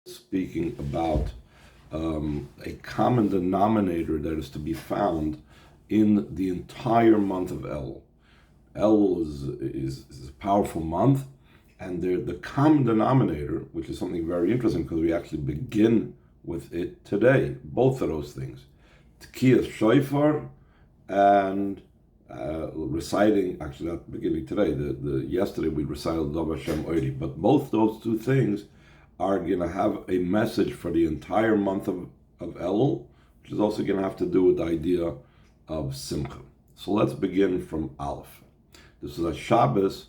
speaking about a common denominator that is to be found in the entire month of Elul. Elul is a powerful month, and the common denominator, which is something very interesting because we actually begin with it today, both of those things, Tkiyas Shofar and reciting, actually not beginning today, yesterday we recited Dav Hashem Oidi, but both those two things are going to have a message for the entire month of Elul, which is also going to have to do with the idea of Simcha. So let's begin from Aleph. This is a Shabbos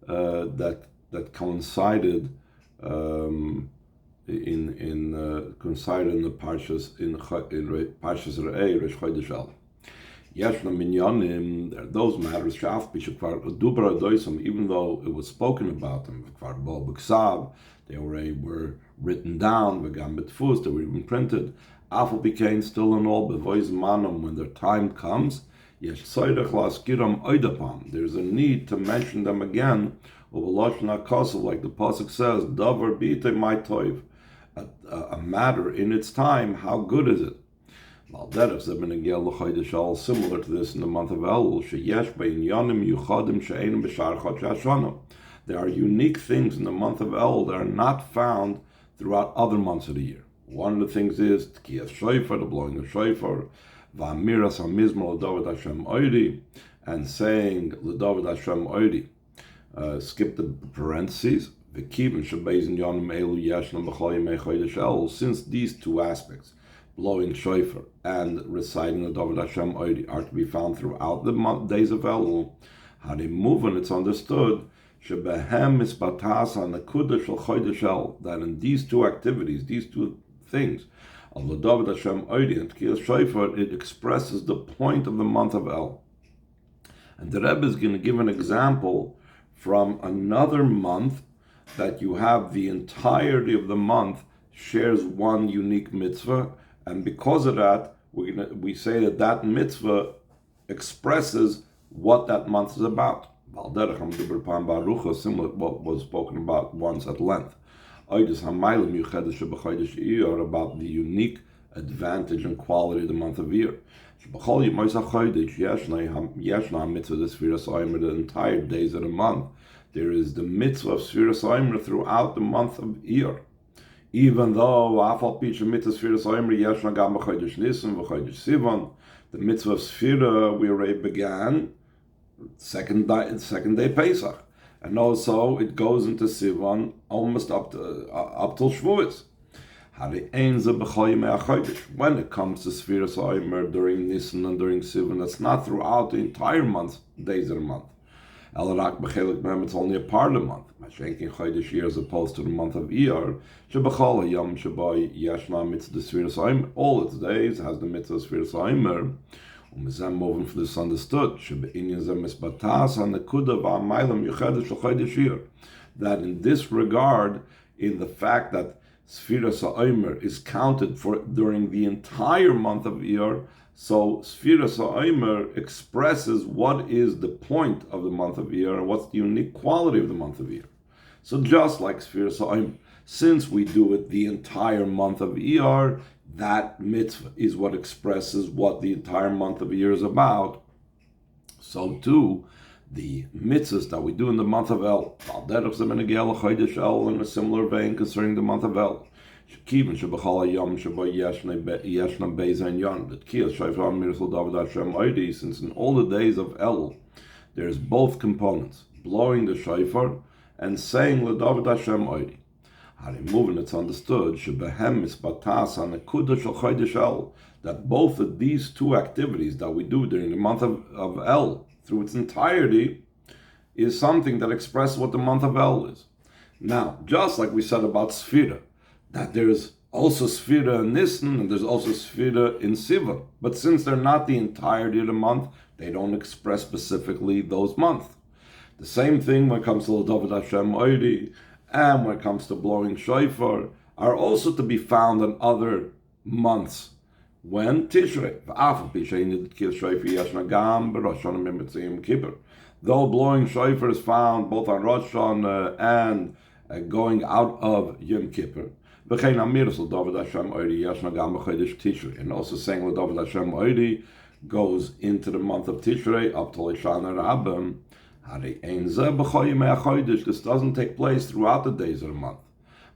that coincided coincided in the Parshas in Parshas Re'eh Rosh Chodesh Elul. Yeshna minyanim, there are those matters, even though it was spoken about them, they were written down, they were even printed. Afal became still and all, when their time comes, there's a need to mention them again, like the pasuk says, davar b'itay my toiv, a matter in its time, how good is it? Similar to this in the month of Elul, there are unique things in the month of Elul that are not found throughout other months of the year. One of the things is Tkiyas Shofar, the blowing of Shofar, V'amiras HaMizmor L'David Hashem Oidi, and saying L'David Hashem Oidi. Skip the parentheses. Since these two aspects, blowing shofar and reciting the David Hashem Oidi, are to be found throughout the days of Elul, how they move, and it's understood that in these two activities, these two things, of the David Hashem Oidi and Tkiyas Shofar, it expresses the point of the month of El. And the Rebbe is going to give an example from another month that you have the entirety of the month shares one unique mitzvah, and because of that, we say that mitzvah expresses what that month is about. Similar to what was spoken about once at length. About the unique advantage and quality of the month of Iyar. The entire days of the month, there is the mitzvah of Sfiras Omer throughout the month of Iyar. Even though the mitzvah of Sfira we already began second day Pesach, and also it goes into Sivan almost up till Shavuos. When it comes to Sfiras Omer during Nisan and during Sivan, that's not throughout the entire month, days of the month. It's only a part of the month. As opposed to the month of Iyar, all its days has the mitzvah of Sfiras Omer. Moving for this understood that in this regard, in the fact that Sfiras Omer is counted for during the entire month of Iyar, so Sfiras Omer expresses what is the point of the month of Iyar and what's the unique quality of the month of Iyar. So just like Sfiras Omer, since we do it the entire month of Iyar, that mitzvah is what expresses what the entire month of Iyar is about. So too, the mitzvahs that we do in the month of El, in a similar vein concerning the month of El. Since in all the days of El, there's both components, blowing the shofar and saying L'David Hashem Oidi. Moving, it's understood that both of these two activities that we do during the month of El through its entirety is something that expresses what the month of El is. Now, just like we said about Sfira, that there's also Sfira in Nisan and there's also Sfira in Sivan, but since they're not the entirety of the month, they don't express specifically those months. The same thing when it comes to David Hashem Oidi, and when it comes to blowing shofar, are also to be found in other months. When Tishrei, though blowing shofar is found both on Rosh and going out of Yom Kippur, V'chein amiras l'David Hashem Oidi yeshna gam b'chodesh Tishrei. And also saying l'David Hashem Oidi goes into the month of Tishrei up to Hoshana Rabbah. Harei ein zeh b'chol yemei hachodesh. This doesn't take place throughout the days of the month.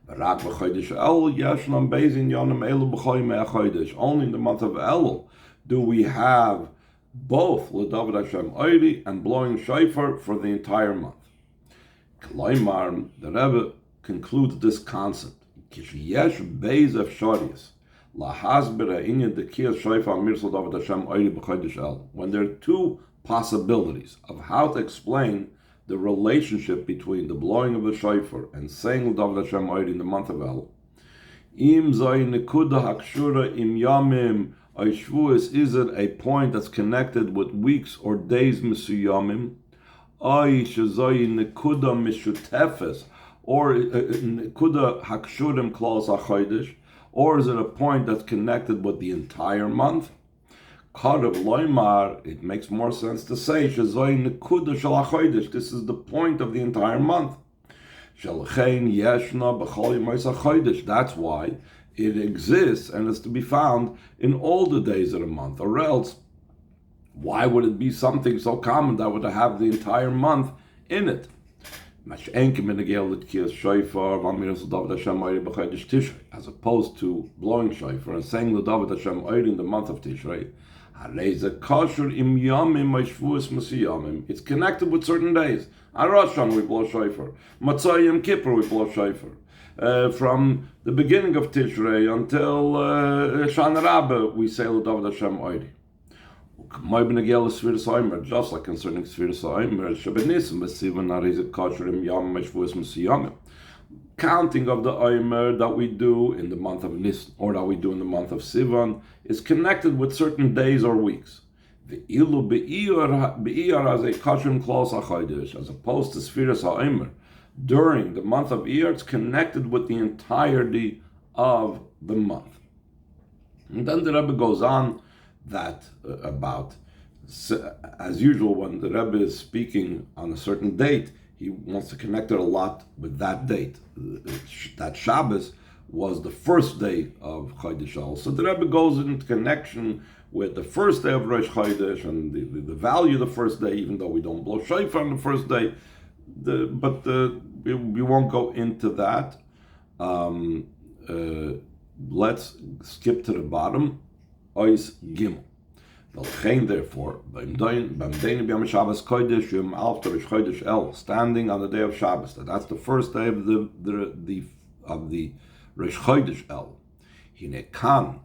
V'rak b'chodesh El yeshna beizin yonim elu b'chol yemei hachodesh. Only in the month of Elul do we have both l'David Hashem Oidi and blowing shofar for the entire month. Kloimar, the Rebbe concludes this concept. Kishiyesh beis efshorius lahasber ha'inyan dekiyas shofar mirsal David Hashem Oidi b'chodesh El. When there are two possibilities of how to explain the relationship between the blowing of the shofar and saying David Hashem Oidi in the month of El. Im zay nekuda hakshura im yamim Shvuos, is it a point that's connected with weeks or days mesuyamim? Ay shezay nekuda mishutefes, or nekuda hakshurim klaus hachodesh, or is it a point that's connected with the entire month? Karev loymar, it makes more sense to say shezay nekuda shel hachodesh. This is the point of the entire month. Shelchein yeshna b'chol yemos hachodesh. That's why it exists and is to be found in all the days of the month. Or else, why would it be something so common that would have the entire month in it? As opposed to blowing shofar and saying the David Hashem Oid in the month of Tishrei, it's connected with certain days. On Rosh we blow shofar. Matzah Yom Kippur we blow shofar. From the beginning of Tishrei until Shana Rabbah, we say David Hashem Oidi. Just like concerning Sfiras Ha'omer, counting of the Omer that we do in the month of Nisan or that we do in the month of Sivan is connected with certain days or weeks. The Elul be'iyar as a kashrim klaus hachodesh, as opposed to Sfiras Ha'omer. During the month of Iyar, it's connected with the entirety of the month. And then the Rebbe goes on that about, as usual, when the Rebbe is speaking on a certain date, he wants to connect it a lot with that date. That Shabbos was the first day of Chodesh El. So the Rebbe goes into connection with the first day of Rosh Chodesh and the value of the first day, even though we don't blow shofar on the first day. We won't go into that. Let's skip to the bottom. Ois Gimel. Therefore, standing on the day of Shabbos, that's the first day of the Rosh Chodesh El. Hinekan,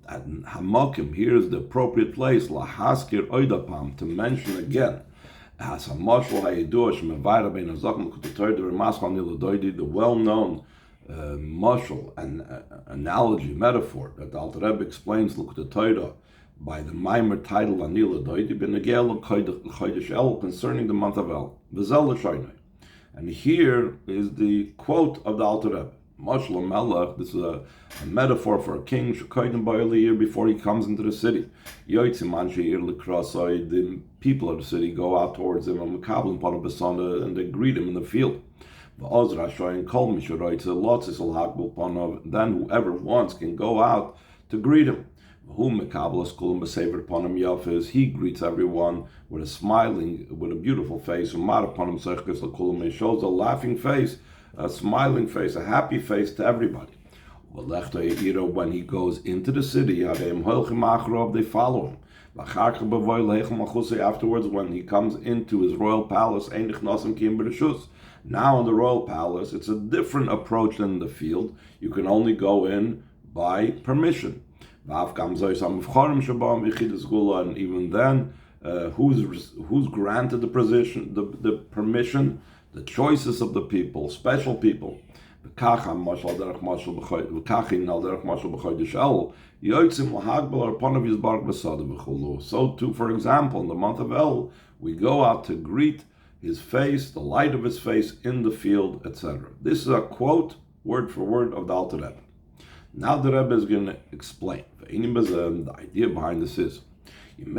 and Hamakim, here is the appropriate place, Lahaskir Oidapam, to mention again. The well-known mashal and analogy, metaphor that the Alter Rebbe explains L'Kutei Torah by the Maimer title Anila Doidi B'Negel Chodesh El concerning the month of El. And here is the quote of the Alter Rebbe. Mashal Melech, this is a metaphor for a king, Shekodim Ba'ali, year before he comes into the city. Yoitzim Anshe Ir L'Krasai, the people of the city go out towards him, and they greet him in the field. Then whoever wants can go out to greet him. He greets everyone with a beautiful face. He shows a laughing face, a smiling face, a happy face to everybody. When he goes into the city, they follow him. Afterwards, when he comes into his royal palace, now in the royal palace, it's a different approach than in the field. You can only go in by permission. And even then, who's granted the position, the permission? The choices of the people, special people. So too, for example, in the month of El, we go out to greet his face, the light of his face in the field, etc. This is a quote, word for word, of the Alter Rebbe. Now the Rebbe is going to explain. The idea behind this is, the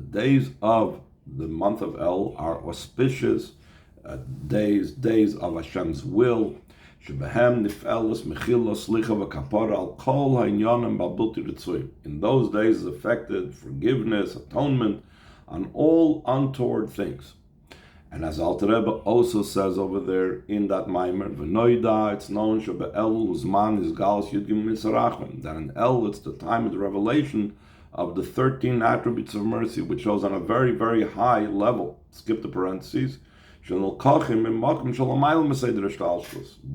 days of the month of El are auspicious days of Hashem's will. Shebehem nif'elas mechila slicha v'kapara al kol ha'inyanim ba'bulti ritzuyim. In those days is affected forgiveness, atonement, on all untoward things. And as Alter Rebbe also says over there in that Maimer, V'noida, it's known Shebe Elul Uzman is Galas Yudgim Mitzrachim, that in El it's the time of the revelation of the 13 attributes of mercy, which shows on a very, very high level. Skip the parentheses.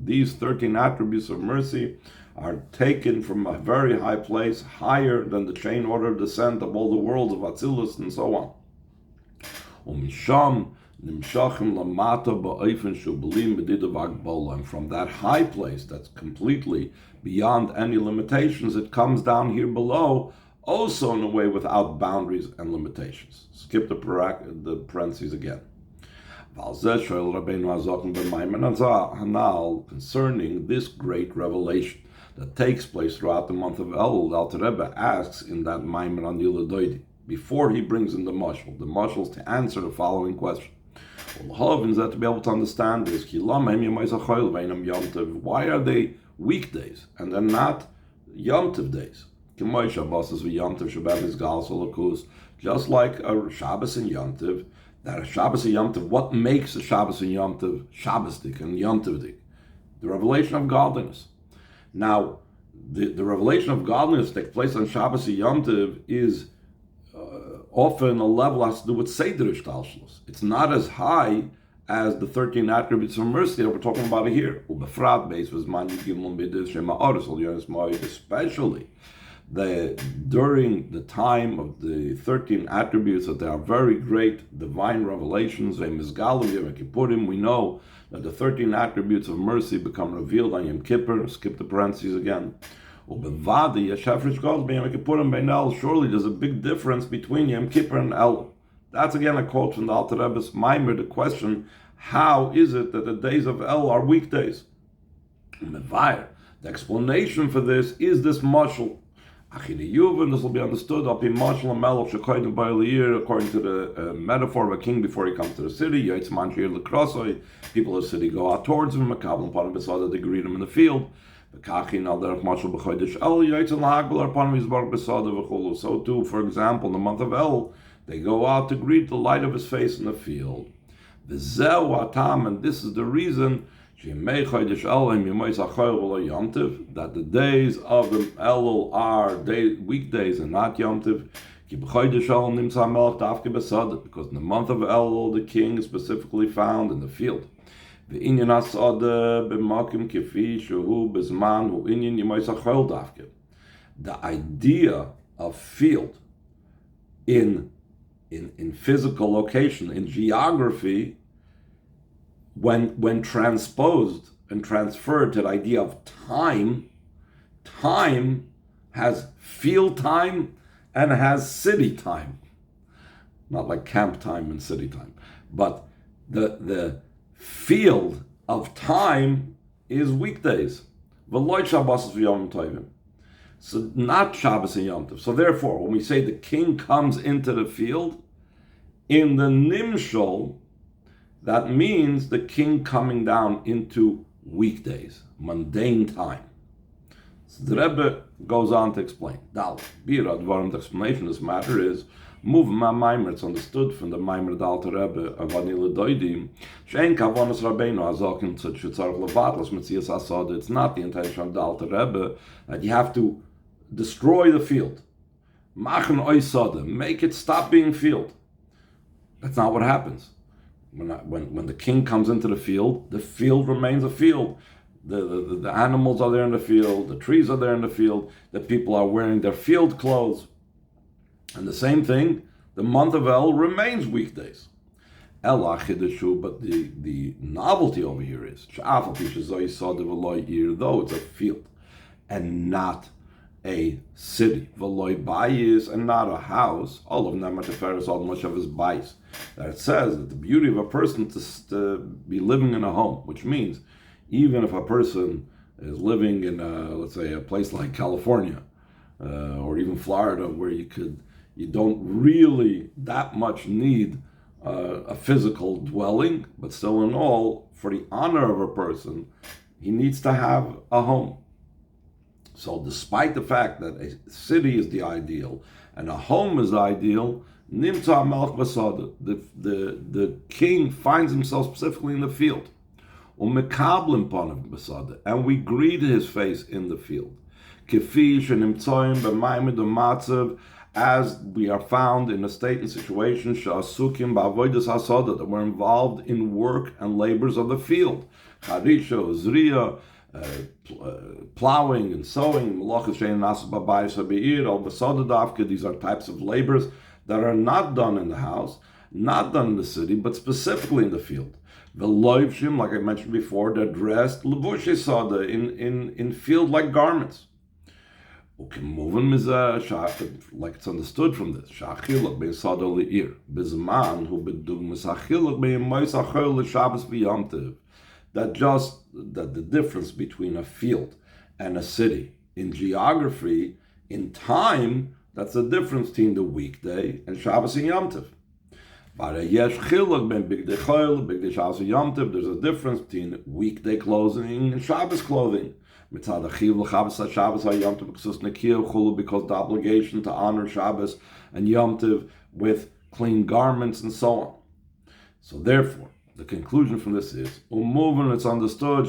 These 13 attributes of mercy are taken from a very high place, higher than the chain order of descent of all the worlds of Atzilus and so on. And from that high place that's completely beyond any limitations, it comes down here below, also in a way without boundaries and limitations. Skip the parentheses again. Concerning this great revelation that takes place throughout the month of Elul, Alter Rebbe asks in that Maimer on Yiladoidi, before he brings in the mashal is to answer the following question. Is that to be able to understand this? Why are they weekdays and they're not Yom Tov days? Just like a Shabbos and Yom Tov, that a Shabbos and Yom Tov, what makes a Shabbos and Yom Tov Shabbosdik and Yom Tovdik? The revelation of godliness. Now, the revelation of godliness that takes place on Shabbos and Yom Tov is often a level that has to do with Seder Ishtalshalos. It's not as high as the 13 attributes of mercy that we're talking about here. Especially during the time of the 13 attributes, that they are very great divine revelations. We know that the 13 attributes of mercy become revealed on Yom Kippur. Skip the parentheses again. Surely there's a big difference between Yom Kippur and Elul. That's again a quote from the Alter Rebbe's Maimer, the question, how is it that the days of Elul are weekdays? The explanation for this is this mashal. And this will be understood according to the metaphor of a king before he comes to the city. People of the city go out towards him, they greet him in the field. So too, for example, in the month of El, they go out to greet the light of his face in the field. And this is the reason that the days of the Elul are weekdays and not Yom Tov. Because in the month of Elul, the king is specifically found in the field. The idea of field in physical location, in geography, when transposed and transferred to the idea of time has field time and has city time. Not like camp time and city time. But the field of time is weekdays. So not Shabbos and Yom Tov. So therefore, when we say the king comes into the field, in the Nimshol, that means the king coming down into weekdays, mundane time. So the Rebbe goes on to explain. The explanation of this matter is, move ma Maimer, it's understood from the Maimer Alter Rebbe of Anila Doidim, Shein Kavonas Rabbeinu Azokin Tzarech Levatlas Metzias Asad. It's not the intention of the Alter Rebbe that you have to destroy the field. Machen Oisade, make it stop being field. That's not what happens. When the king comes into the field remains a field. The animals are there in the field, the trees are there in the field, the people are wearing their field clothes. And the same thing, the month of El remains weekdays. But the novelty over here is, though it's a field and not a city, and not a house, all of them are teferes all much of his bais. That it says that the beauty of a person is to be living in a home, which means even if a person is living in let's say a place like California or even Florida, where you don't really that much need a physical dwelling, but still in all, for the honor of a person, He needs to have a home. So despite the fact that a city is the ideal and a home is the ideal, Nimtza Melch Basada, the king finds himself specifically in the field. Umekablim Panav Basada, and we greet his face in the field. Kefish and Nimtzoim B'Maimed Matzav, as we are found in a state and situation, Shasukim Ba'avodas Hasada, that we're involved in work and labors of the field. Charisha, Zriya, plowing and sowing, these are types of labors that are not done in the house, not done in the city, but specifically in the field. The loivshim, like I mentioned before, they're dressed in field-like garments. Like it's understood from this. That the difference between a field and a city in geography, in time, that's the difference between the weekday and Shabbos and Yom Tov. There's a difference between weekday clothing and Shabbos clothing. Because the obligation to honor Shabbos and Yom Tov with clean garments and so on. So therefore, the conclusion from this is, it's understood,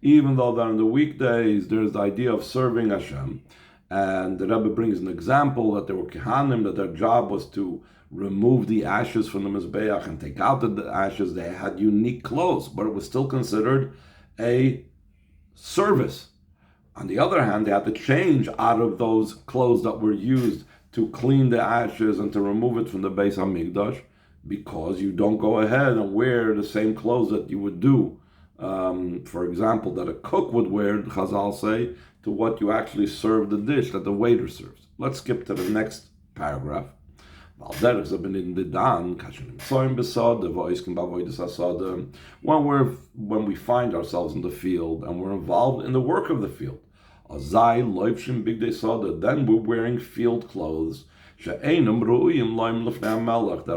even though that in the weekdays there's the idea of serving Hashem, and the Rebbe brings an example that there were Kehanim, that their job was to remove the ashes from the Mizbeach and take out the ashes. They had unique clothes, but it was still considered a service. On the other hand, they had to change out of those clothes that were used to clean the ashes and to remove it from the Beis HaMikdash, because you don't go ahead and wear the same clothes that you would do, for example, that a cook would wear, Chazal say, to what you actually serve the dish that the waiter serves. Let's skip to the next paragraph. When we find ourselves in the field and we're involved in the work of the field, then we're wearing field clothes that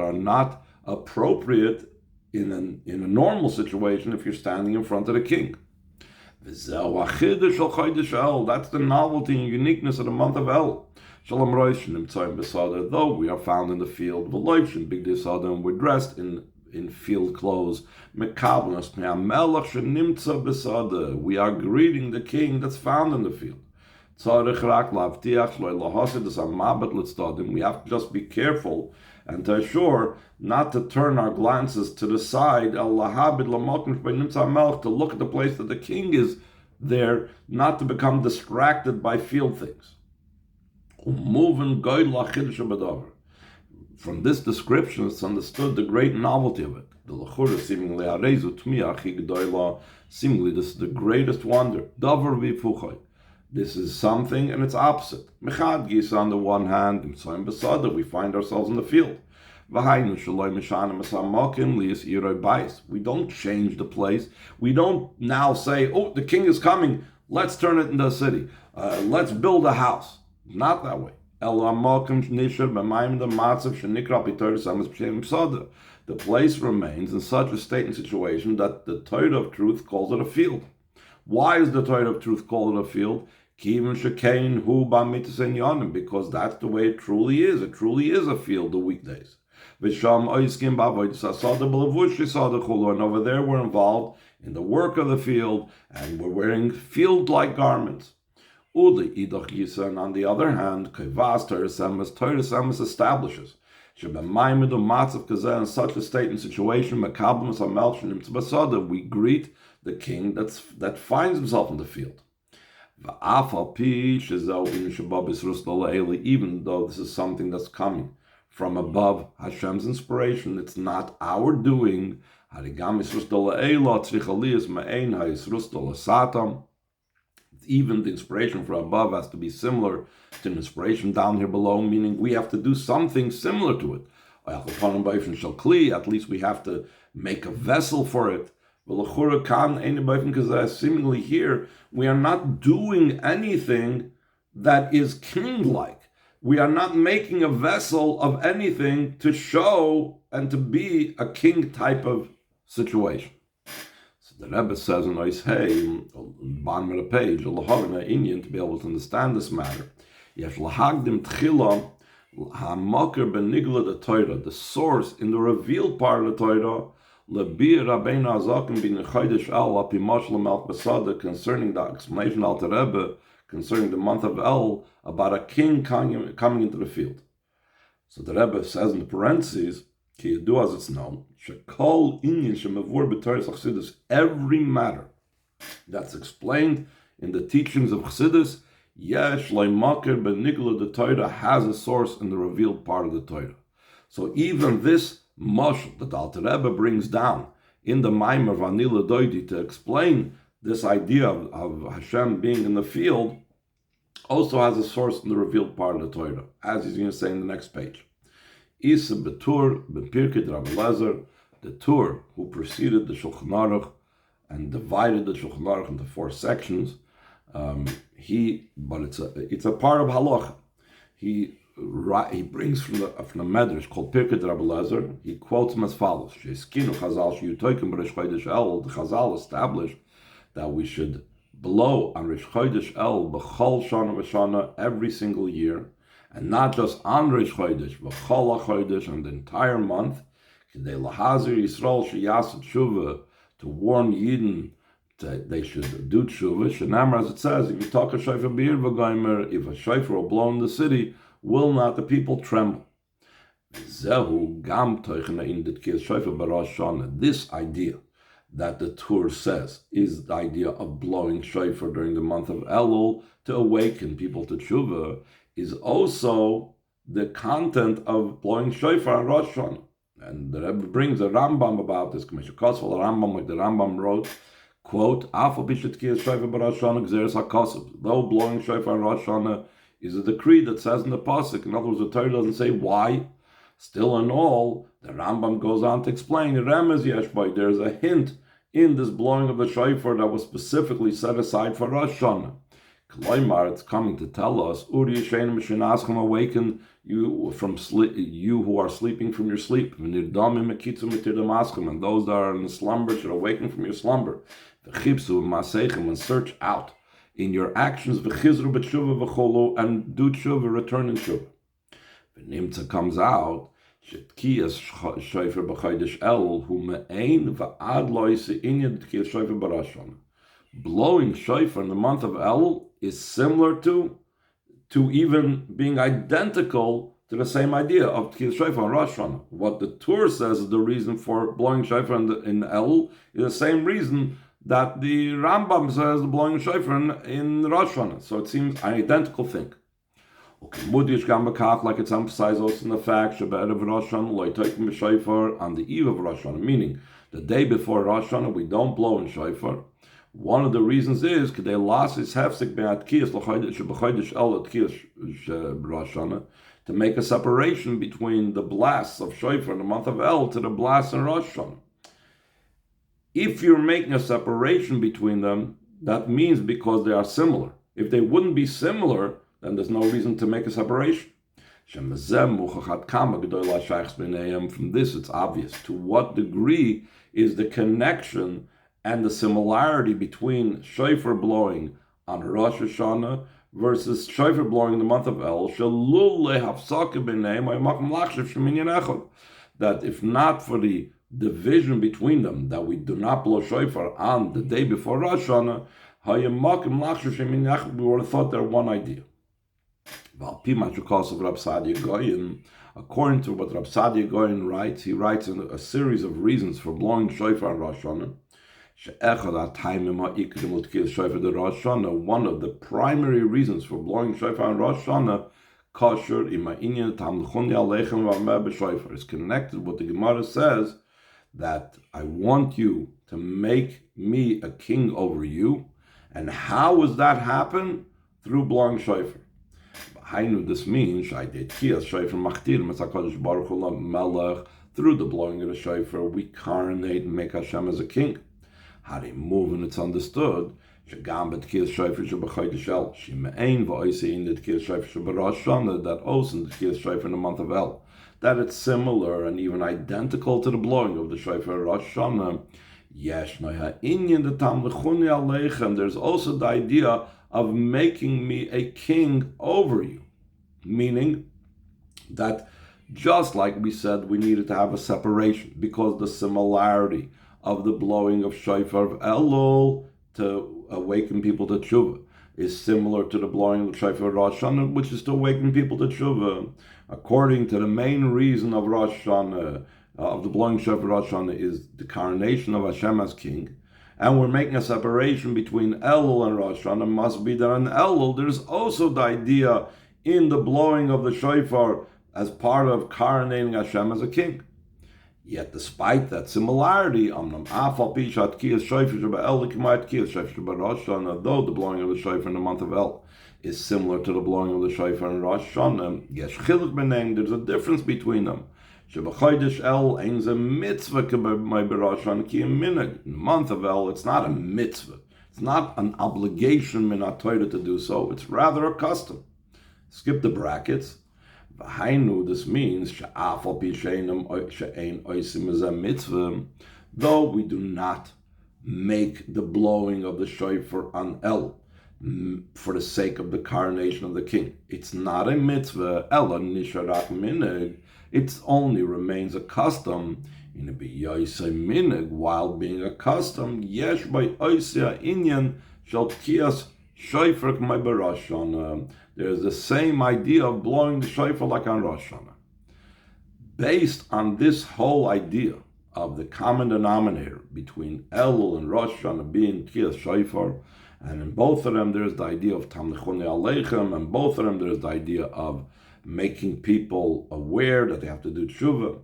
are not appropriate in a normal situation if you're standing in front of the king. That's the novelty and uniqueness of the month of El. Though we are found in the field, and we're dressed in field clothes, we are greeting the king that's found in the field. We have to just be careful and to assure not to turn our glances to the side, to look at the place that the king is there, not to become distracted by field things. From this description, it's understood the great novelty of it. Seemingly, this is the greatest wonder. This is something and its opposite. On the one hand, we find ourselves in the field. We don't change the place. We don't now say, oh, the king is coming, let's turn it into a city. Let's build a house. Not that way. The place remains in such a state and situation that the Torah of truth calls it a field. Why is the Torah of truth called it a field? Because that's the way it truly is. It truly is a field the weekdays. And over there we're involved in the work of the field, and we're wearing field-like garments. And on the other hand, Torah establishes in such a state and situation, we greet the king that finds himself in the field. Even though this is something that's coming from above Hashem's inspiration, it's not our doing. Even the inspiration from above has to be similar to the inspiration down here below, meaning we have to do something similar to it. At least we have to make a vessel for it. Seemingly here, we are not doing anything that is king-like. We are not making a vessel of anything to show and to be a king type of situation. So the Rebbe says in Ois Hey, bottom of the page, Indian, to be able to understand this matter, the source in the revealed part of the Torah, concerning the explanation of the Rebbe concerning the month of El, about a king coming into the field. So the Rebbe says in the parentheses, as it's known, every matter that's explained in the teachings of Chassidus, the Torah has a source in the revealed part of the Torah. So even this mashal that the Alter Rebbe brings down in the Maimer Vanila Doidi to explain this idea of Hashem being in the field also has a source in the revealed part of the Torah, as he's going to say in the next page. Isa Betur ben Pirkei Rabbi Lezer, the Tur who preceded the Shulchan Aruch and divided the Shulchan Aruch into 4 sections. But it's a part of halacha. He brings from the Medrash called Pirkei Rabbi Lezer. He quotes him as follows: the Chazal established that we should blow on Rosh Chodesh El b'chol shana v'shana every single year, and not just on Rosh Chodesh, b'chol HaChodesh, and the entire month, k'dei lahazir Yisrael sheyaseh tshuva, to warn Yidden that they should do tshuva. Shenamar, as it says, if you talk a shofar b'ir v'goymer, if a shofar will blow in the city, will not the people tremble? Zehu gam toichna in the tkiyas shofar b'rosh shana. This idea that the Tur says is the idea of blowing shofar during the month of Elul to awaken people to tshuva, is also the content of blowing shofar on Rosh Hashanah. And the Rebbe brings a Rambam about this. The Rambam, like the Rambam wrote, quote, though blowing shofar on Rosh Hashanah is a decree that says in the pasuk, in other words, the Torah doesn't say why, still in all, the Rambam goes on to explain, there's a hint in this blowing of the shofar that was specifically set aside for Rosh Hashanah. Kloimar, it's coming to tell us, awaken you from sleep, you who are sleeping from your sleep, and those that are in the slumber should awaken from your slumber. And search out in your actions, and do tshuva, return in tshuva. Nimtza comes out, shetkiyas shofar b'chodesh El hu me'ein va'ad lo yiseinyan tkiyas shofar b'rosh Hashanah. Blowing shofar in the month of El is similar to even being identical to the same idea of tkiyas shofar on Rosh Hashanah. What the Tur says is the reason for blowing shofar in El is the same reason that the Rambam says the blowing shofar in Rosh Hashanah. So it seems an identical thing. Like it's emphasized also in the fact on the eve of Rosh Hashanah, meaning the day before Rosh Hashanah, we don't blow in shofar. One of the reasons is to make a separation between the blasts of shofar in the month of El to the blasts in Rosh Hashanah. If you're making a separation between them, that means because they are similar. If they wouldn't be similar, then there's no reason to make a separation. From this, it's obvious to what degree is the connection and the similarity between shofar blowing on Rosh Hashanah versus shofar blowing in the month of El. That if not for the division between them, that we do not blow shofar on the day before Rosh Hashanah, we would have thought they're one idea. According to what Rab Sadia Goyen writes, he writes in a series of reasons for blowing shofar on Rosh Hashanah. One of the primary reasons for blowing shofar on Rosh Hashanah is connected with what the Gemara says, that I want you to make me a king over you. And how does that happen? Through blowing shofar. This means through the blowing of the shofar, we coronate and make Hashem as a king. How they move, and it's understood שגם בתקיעת שופר שבחודש El, שמעין ואויסי in the תקיעת שופר שבראש Hashanah, that also in the תקיעת shofar in the month of El, that it's similar and even identical to the blowing of the shofar Rosh Hashanah. Yesh noya inyan the tamlechuni aleichem. There's also the idea of making me a king over you, meaning that just like we said, we needed to have a separation because the similarity of the blowing of shofar of Elul to awaken people to tshuva is similar to the blowing of shofar Rosh Hashanah, which is to awaken people to tshuva. According to the main reason of Rosh Hashanah, of the blowing shofar Rosh Hashanah, is the coronation of Hashem as king, and we're making a separation between Elul and Rosh Hashanah. Must be that in Elul there's also the idea in the blowing of the shofar as part of coronating Hashem as a king. Yet, despite that similarity, though the blowing of the shofar in the month of El is similar to the blowing of the shofar in Rosh Hashanah, there's a difference between them. In the month of El, it's not a mitzvah. It's not an obligation minat Torah to do so. It's rather a custom. Skip the brackets. This means though we do not make the blowing of the shofar on El for the sake of the coronation of the king, it's not a mitzvah. Ella nisharak minig. It only remains a custom. In a biyaisei minig, while being a custom, yesh by oisea inyan shall kias shofar k'may b'Rosh Hashanah. There's the same idea of blowing the shofar like on Rosh Hashanah. Based on this whole idea of the common denominator between Elul and Rosh Hashanah being Kiyas Shofar, and in both of them there's the idea of Tamlichuni Aleichem, and both of them there's the idea of making people aware that they have to do tshuva.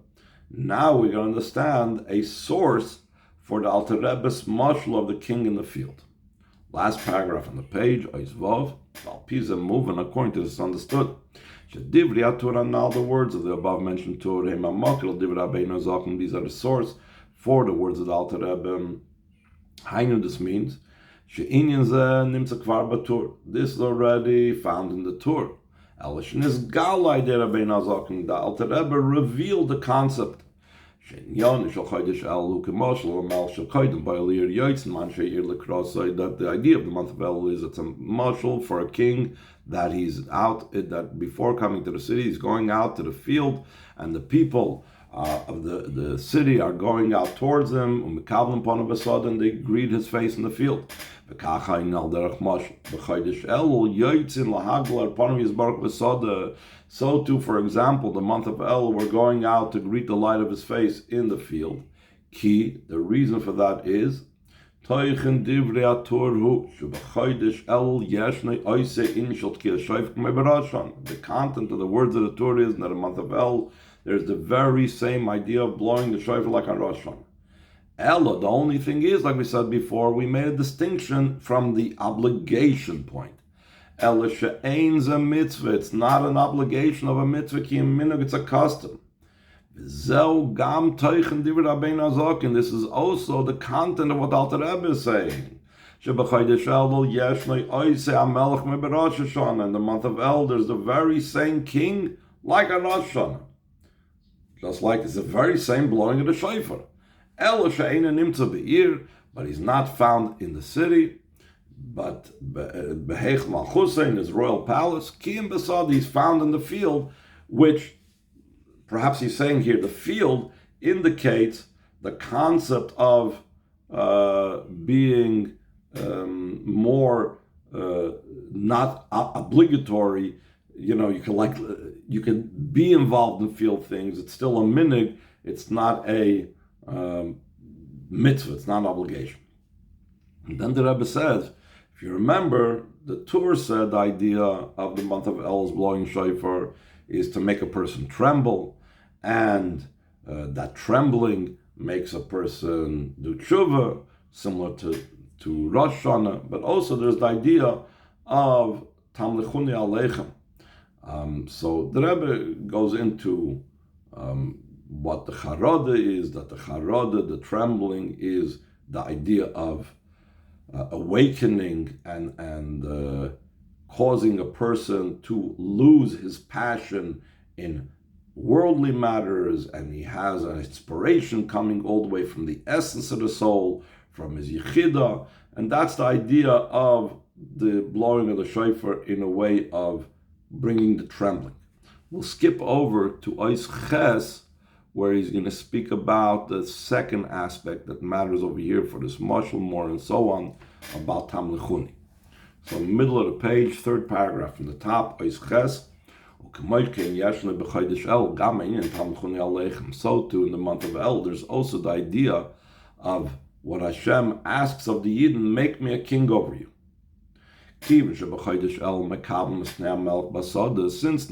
Now we're going to understand a source for the Alter Rebbe's mashal of the king in the field. Last paragraph on the page, Oizvov, Valpiza moving according to this understood. Now the words of the above mentioned Torah, these are the source for the words of the Alter Rebbe. This means this is already found in the Torah. The Alter Rebbe revealed the concept that the idea of the month of Elul is it's a mashal for a king, that he's out, that before coming to the city, he's going out to the field, and the people of the city are going out towards him, and they greet his face in the field. So too, for example, the month of El, we're going out to greet the light of his face in the field. The reason for that is the content of the words of the Torah is that in the month of El, there's the very same idea of blowing the shofar like on Rosh Hashanah. Ella, the only thing is, like we said before, we made a distinction from the obligation point. Ella she'ein's a mitzvah. It's not an obligation of a mitzvah, ki minhag, it's a custom. This is also the content of what Alter Rebbe is saying. In the month of El, there's the very same king like a Rosh Hashanah. Just like it's the very same blowing of the shofar. El she'ein nimtza be'ir, but he's not found in the city, but Beheich Malchusa in his royal palace. Kiyim Besad, he's found in the field, which perhaps he's saying here, the field indicates the concept of being more not obligatory. You know, you can be involved in field things. It's still a minig. It's not a mitzvah. It's not an obligation. And then the Rebbe says, if you remember, the Tur said the idea of the month of El's blowing shofar is to make a person tremble, and that trembling makes a person do tshuva, similar to Rosh Hashanah, but also there's the idea of Tamlichuni Aleichem. So the Rebbe goes into what the charada is, that the charada, the trembling, is the idea of awakening and causing a person to lose his passion in worldly matters, and he has an inspiration coming all the way from the essence of the soul, from his yichida, and that's the idea of the blowing of the shofar in a way of bringing the trembling. We'll skip over to Ois Ches, where he's going to speak about the second aspect that matters over here for this marshal more and so on, about Tamlichuni. So in the middle of the page, third paragraph from the top, Ois Ches, so too in the month of El, there's also the idea of what Hashem asks of the Yidden, make me a king over you. Since in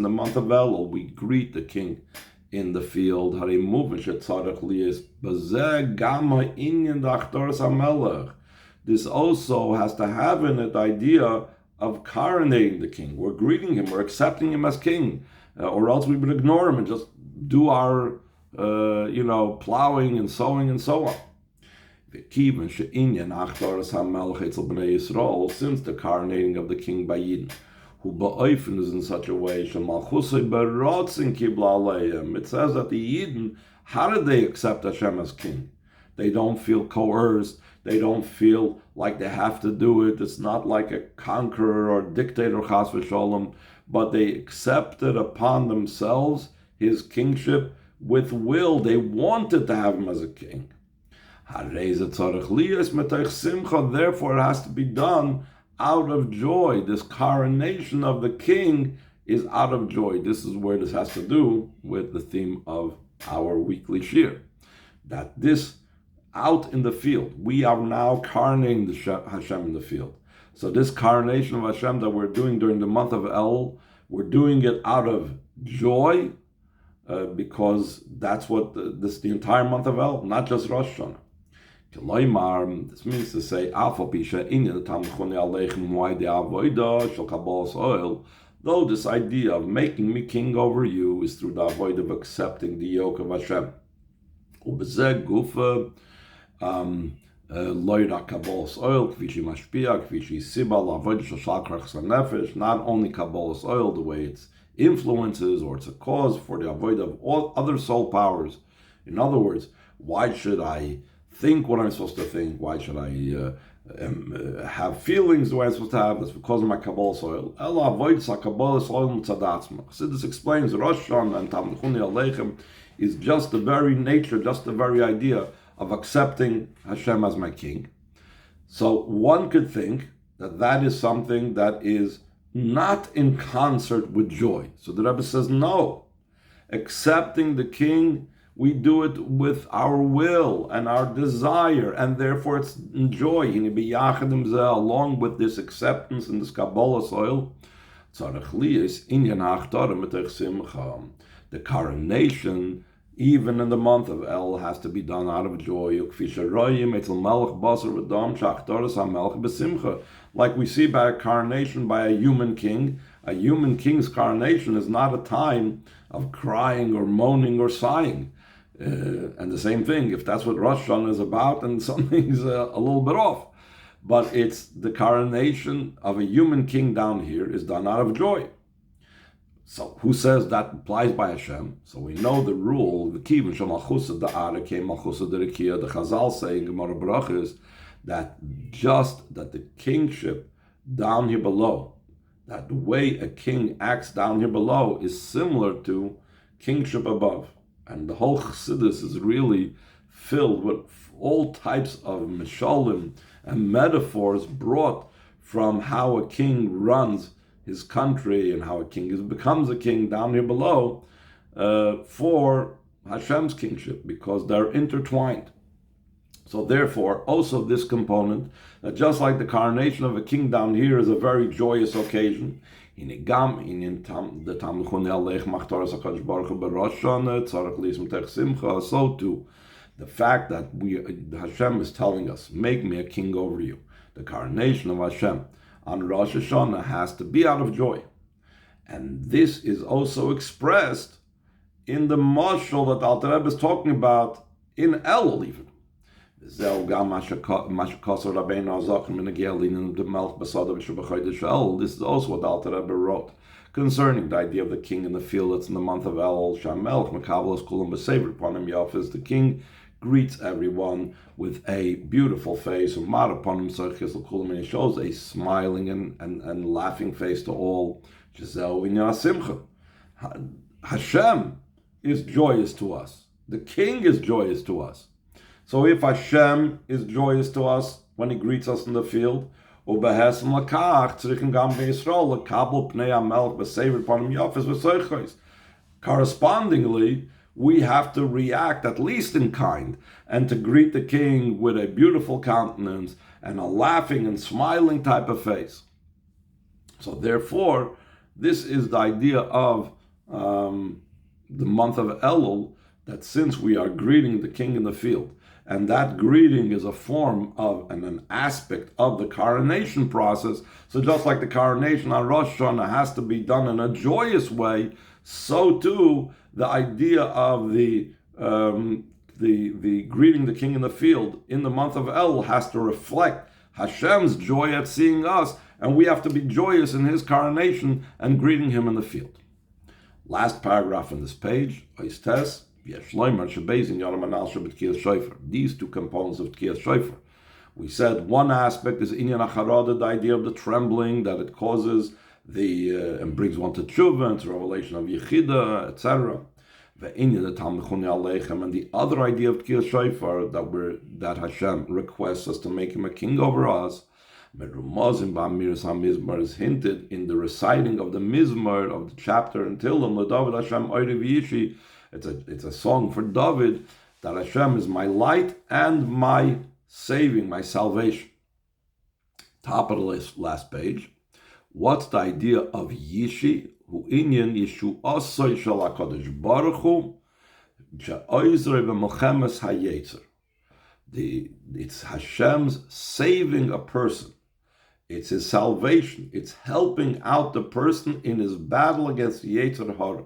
the month of El, we greet the king in the field. This also has to have in it the idea of coronating the king. We're greeting him, we're accepting him as king, or else we would ignore him and just do our, plowing and sowing and so on. Since the coronating of the king by Yidden, who ba'ofen is in such a way, it says that the Yidden, how did they accept Hashem as king? They don't feel coerced. They don't feel like they have to do it. It's not like a conqueror or dictator, chas v'sholem, but they accepted upon themselves his kingship with will. They wanted to have him as a king. Therefore, it has to be done out of joy. This coronation of the king is out of joy. This is where this has to do with the theme of our weekly Shiur. That this out in the field, we are now coronating the Hashem in the field. So this coronation of Hashem that we're doing during the month of El, we're doing it out of joy, because that's what the entire month of El, not just Rosh Hashanah. This means to say, though this idea of making me king over you is through the avoid of accepting the yoke of Hashem. Not only Kabbalah's oil, the way it's influences or it's a cause for the avoid of all other soul powers. In other words, why should I think what I'm supposed to think? Why should I have feelings the way I'm supposed to have? That's because of my Kabbalah's oil. So this explains Rosh Hashanah and Tamlichuni Aleichem is just the very nature, just the very idea of accepting Hashem as my king. So one could think that that is something that is not in concert with joy. So the Rebbe says, no. Accepting the king, we do it with our will and our desire, and therefore it's in joy. Along with this acceptance and this Kabbalah soil, the coronation, even in the month of El, has to be done out of joy. Like we see by a coronation by a human king. A human king's coronation is not a time of crying or moaning or sighing. And the same thing, if that's what Rosh Hashanah is about, then something's a little bit off. But it's the coronation of a human king down here is done out of joy. So who says that applies by Hashem? So we know the rule, the Kivin Shamalchusa Da'ara came Malchusa Derekia, the Chazal saying Gemara Brachas, that just that the kingship down here below, that the way a king acts down here below is similar to kingship above. And the whole Chassidus is really filled with all types of mishalim and metaphors brought from how a king runs his country and how a king becomes a king down here below for Hashem's kingship, because they're intertwined. So therefore, also this component, that just like the coronation of a king down here is a very joyous occasion, so too, the fact that Hashem is telling us, make me a king over you, the coronation of Hashem on Rosh Hashanah has to be out of joy. And this is also expressed in the mashal that Alter Rebbe is talking about in Elul even. This is also what the Alter Rebbe wrote concerning the idea of the king in the field. That's in the month of Elul. The king greets everyone with a beautiful face, and he shows a smiling and laughing face to all. Hashem is joyous to us. The king is joyous to us. So if Hashem is joyous to us when he greets us in the field, correspondingly, we have to react at least in kind and to greet the king with a beautiful countenance and a laughing and smiling type of face. So therefore, this is the idea of the month of Elul, that since we are greeting the king in the field, and that greeting is a form of and an aspect of the coronation process. So just like the coronation on Rosh Hashanah has to be done in a joyous way, so too the idea of the greeting the king in the field in the month of Elul has to reflect Hashem's joy at seeing us, and we have to be joyous in his coronation and greeting him in the field. Last paragraph on this page, Oistes. These two components of Tkiyas Shofar. We said one aspect is Inyan Acharada, the idea of the trembling, that it causes and brings one to tshuva, and to revelation of Yechida, etc. And the other idea of Tkiyas Shofar, that Hashem requests us to make him a king over us, is hinted in the reciting of the Mizmor of the chapter in Tehillim, L'David Hashem Oiri V'Yishi. It's a song for David, that Hashem is my light and my saving, my salvation. Top of the last page. What's the idea of Yishi? Hu inyan Yishu Osoi Shel HaKadosh Baruch Hu She'oizrei V'Molchemes HaYetzer. It's Hashem's saving a person. It's his salvation. It's helping out the person in his battle against the Yetzer Hara.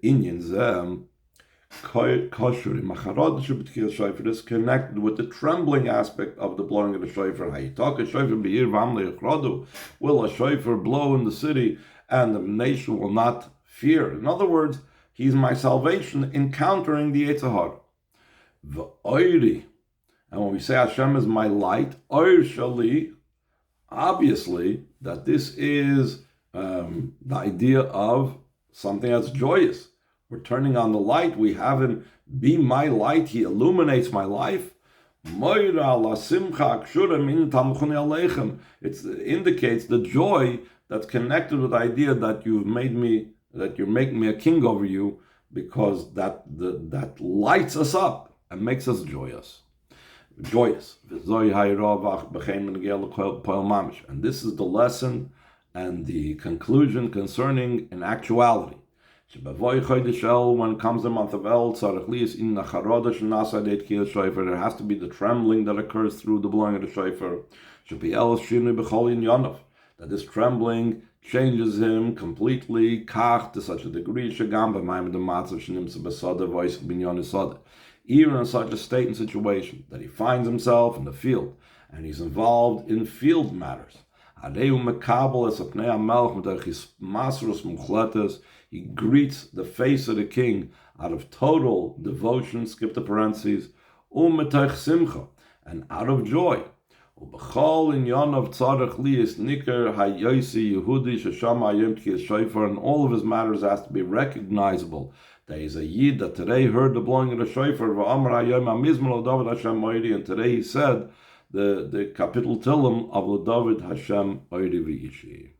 Indians is connected with the trembling aspect of the blowing of the shofar. Will a shofar blow in the city and the nation will not fear? In other words, he's my salvation in countering the Yetzer Hara. And when we say Hashem is my light, obviously that this is the idea of something that's joyous. We're turning on the light. We have him be my light. He illuminates my life. It indicates the joy that's connected with the idea that you're making me a king over you, because that lights us up and makes us joyous. And this is the lesson and the conclusion concerning in actuality. When it comes to the month of Elul, there has to be the trembling that occurs through the blowing of the shofar. That this trembling changes him completely, to such a degree, even in such a state and situation that he finds himself in the field and he's involved in field matters. He greets the face of the king out of total devotion, skip the parentheses, Simcha, and out of joy. And all of his matters has to be recognizable. There is a Yid that today heard the blowing of the shofar, and today he said the capital Tillim of David Hashem Oiri V'Yishi.